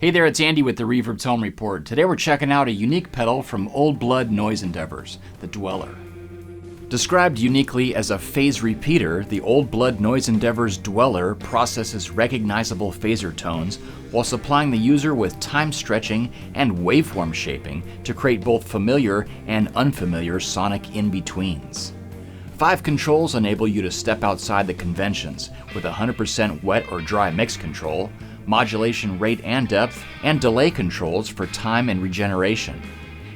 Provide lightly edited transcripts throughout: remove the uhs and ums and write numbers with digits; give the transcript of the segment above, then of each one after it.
Hey there, it's Andy with the Reverb Tone Report. Today we're checking out a unique pedal from Old Blood Noise Endeavors, the Dweller. Described uniquely as a phase repeater, the Old Blood Noise Endeavors Dweller processes recognizable phaser tones while supplying the user with time stretching and waveform shaping to create both familiar and unfamiliar sonic in-betweens. 5 controls enable you to step outside the conventions with 100% wet or dry mix control, modulation rate and depth, and delay controls for time and regeneration.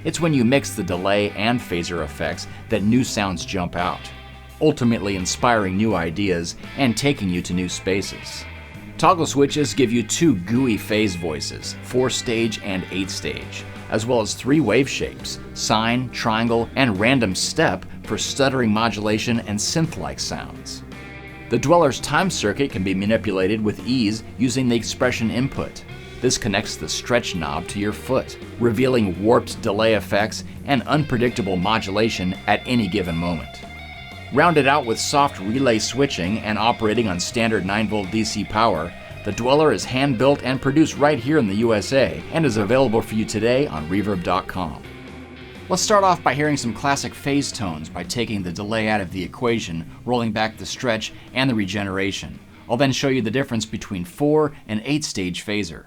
It's when you mix the delay and phaser effects that new sounds jump out, ultimately inspiring new ideas and taking you to new spaces. Toggle switches give you 2 gooey phase voices, 4-stage and 8-stage, as well as 3 wave shapes, sine, triangle, and random step for stuttering modulation and synth-like sounds. The Dweller's time circuit can be manipulated with ease using the expression input. This connects the stretch knob to your foot, revealing warped delay effects and unpredictable modulation at any given moment. Rounded out with soft relay switching and operating on standard 9V DC power, the Dweller is hand-built and produced right here in the USA and is available for you today on Reverb.com. Let's start off by hearing some classic phase tones by taking the delay out of the equation, rolling back the stretch and the regeneration. I'll then show you the difference between 4 and 8-stage phaser.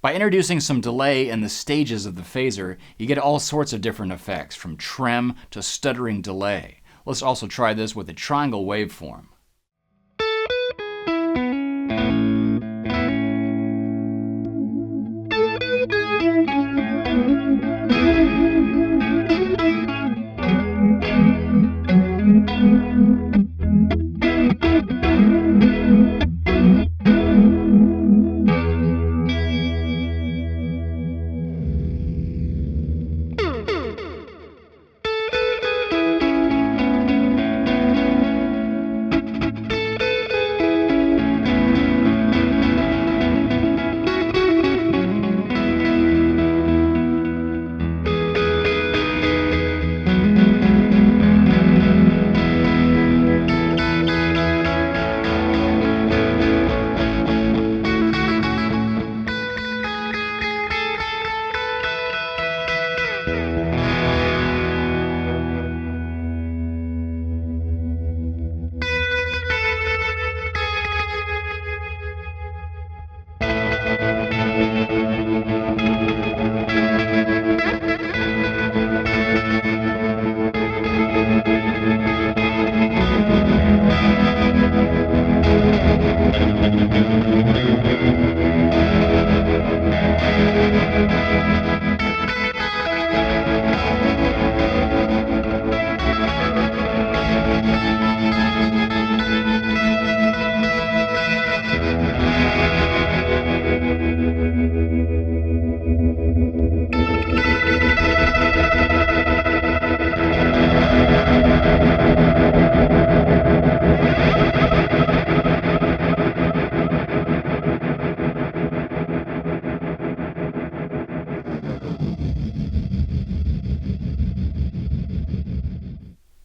By introducing some delay in the stages of the phaser, you get all sorts of different effects, from trem to stuttering delay. Let's also try this with a triangle waveform.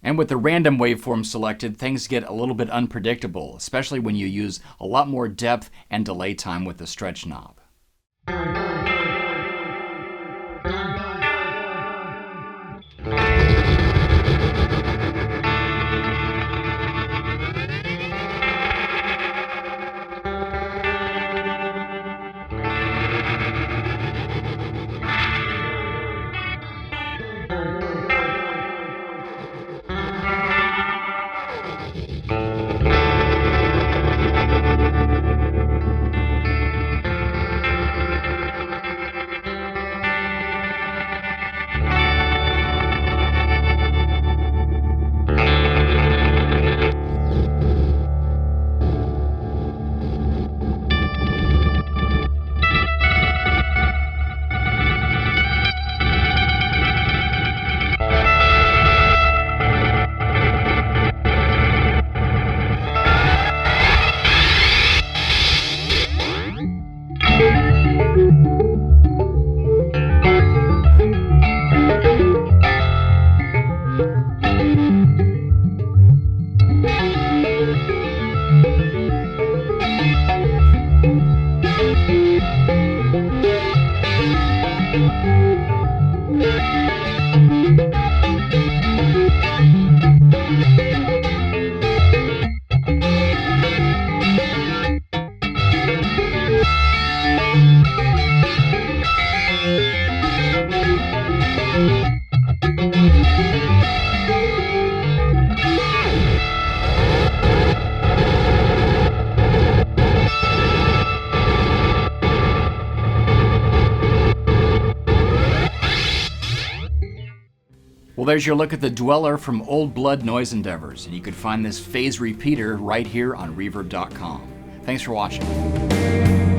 And with the random waveform selected, things get a little bit unpredictable, especially when you use a lot more depth and delay time with the stretch knob. Well, there's your look at the Dweller from Old Blood Noise Endeavors, and you can find this phase repeater right here on Reverb.com. Thanks for watching.